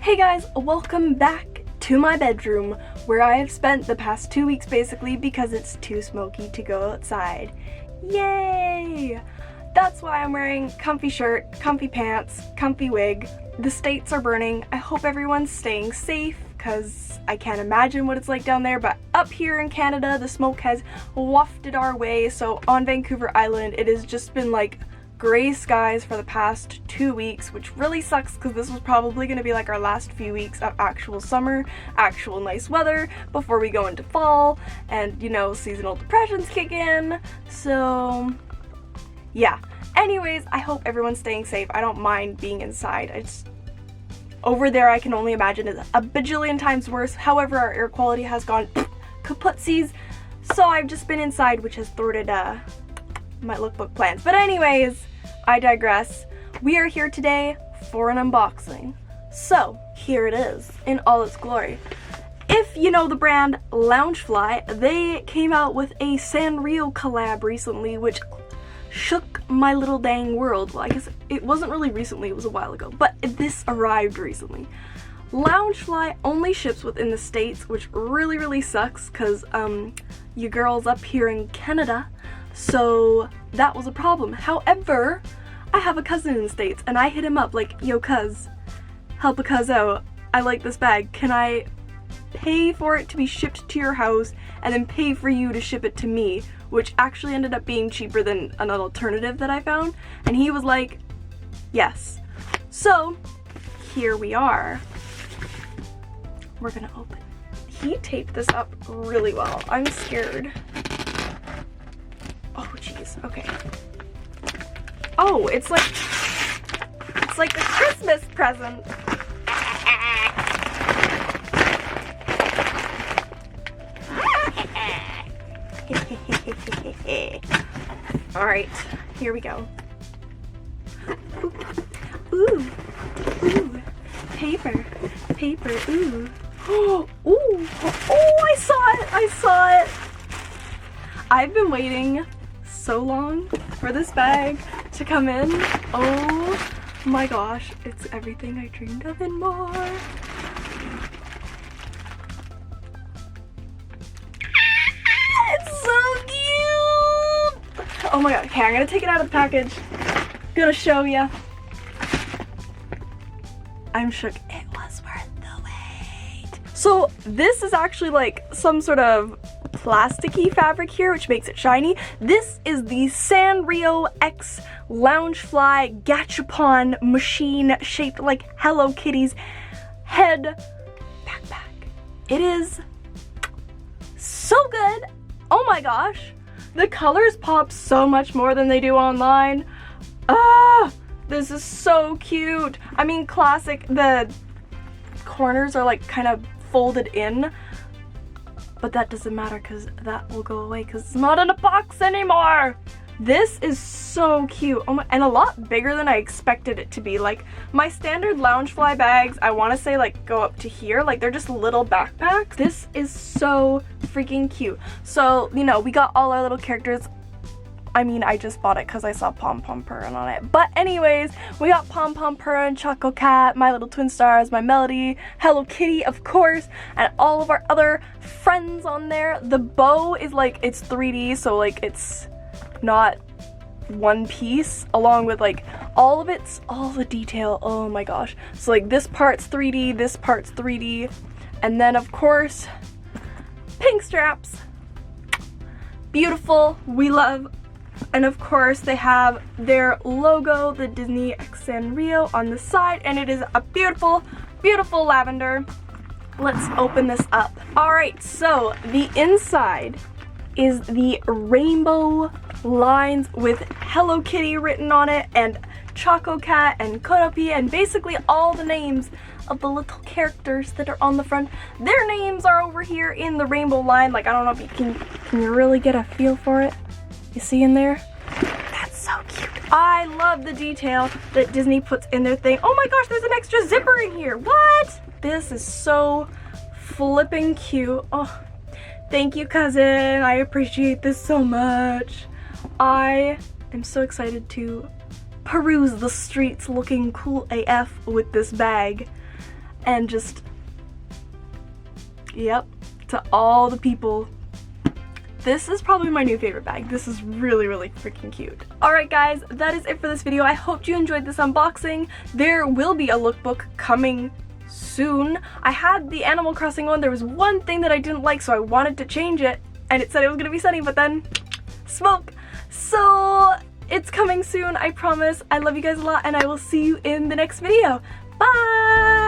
Hey guys, welcome back to my bedroom where I have spent the past 2 weeks basically because it's too smoky to go outside. Yay! That's why I'm wearing comfy shirt, comfy pants, comfy wig. The states are burning. I hope everyone's staying safe because I can't imagine what it's like down there, but up here in Canada the smoke has wafted our way. So on Vancouver Island it has just been like gray skies for the past 2 weeks, which really sucks because this was probably going to be like our last few weeks of actual summer, actual nice weather before we go into fall and, you know, seasonal depressions kick in. So yeah, anyways, I hope everyone's staying safe. I don't mind being inside. Over there I can only imagine is a bajillion times worse. However, our air quality has gone kaputsies, so I've just been inside, which has thwarted my lookbook plans. But anyways, I digress. We are here today for an unboxing. So here it is in all its glory. If you know the brand Loungfly, they came out with a Sanrio collab recently, which shook my little dang world. Well, I guess it wasn't really recently, it was a while ago, but this arrived recently. Loungfly only ships within the States, which really sucks because you girls up here in Canada, so that was a problem. However, I have a cousin in the States and I hit him up like, yo cuz, help a cuz out. I like this bag. Can I pay for it to be shipped to your house and then pay for you to ship it to me? Which actually ended up being cheaper than an alternative that I found. And he was like, yes. So here we are. We're gonna open. He taped this up really well. I'm scared. Oh jeez, okay. Oh, it's like a Christmas present. All right, here we go. Ooh, ooh, paper, ooh. Ooh, oh, I saw it. I've been waiting so long for this bag to come in. Oh my gosh, it's everything I dreamed of and more. It's so cute. Oh my god, okay, I'm gonna take it out of the package. Gonna show ya. I'm shook. It was worth the wait. So this is actually like some sort of plasticky fabric here, which makes it shiny. This is the Sanrio X Loungefly Gachapon machine shaped like Hello Kitty's head backpack. It is so good. Oh my gosh, the colors pop so much more than they do online. Ah, this is so cute. I mean, classic, the corners are like kind of folded in, but that doesn't matter because that will go away because it's not in a box anymore. This is so cute. Oh my, and a lot bigger than I expected it to be. Like my standard Loungefly bags, I want to say like go up to here. Like they're just little backpacks. This is so freaking cute. So, you know, we got all our little characters. I mean, I just bought it because I saw Pom Pom Purin on it. But anyways, we got Pom Pom Purin, Choco Cat, My Little Twin Stars, My Melody, Hello Kitty, of course, and all of our other friends on there. The bow is like, it's 3D, so like it's not one piece, along with like all the detail. Oh my gosh. So like this part's 3D, this part's 3D, and then of course, pink straps. Beautiful, we love. And of course they have their logo, the Disney X Sanrio, on the side, and it is a beautiful lavender. Let's open this up. Alright, so the inside is the rainbow lines with Hello Kitty written on it, and Choco Cat and Kotopi, and basically all the names of the little characters that are on the front. Their names are over here in the rainbow line. Like, I don't know if you can you really get a feel for it? You see in there? That's so cute. I love the detail that Disney puts in their thing. Oh my gosh, there's an extra zipper in here. What? This is so flipping cute. Oh, thank you, cousin. I appreciate this so much. I am so excited to peruse the streets looking cool AF with this bag. and just, yep, to all the people. This is probably my new favorite bag. This is really, really freaking cute. Alright guys, that is it for this video. I hope you enjoyed this unboxing. There will be a lookbook coming soon. I had the Animal Crossing one. There was one thing that I didn't like, so I wanted to change it, and it said it was gonna be sunny, but then smoke. So it's coming soon, I promise. I love you guys a lot, and I will see you in the next video. Bye!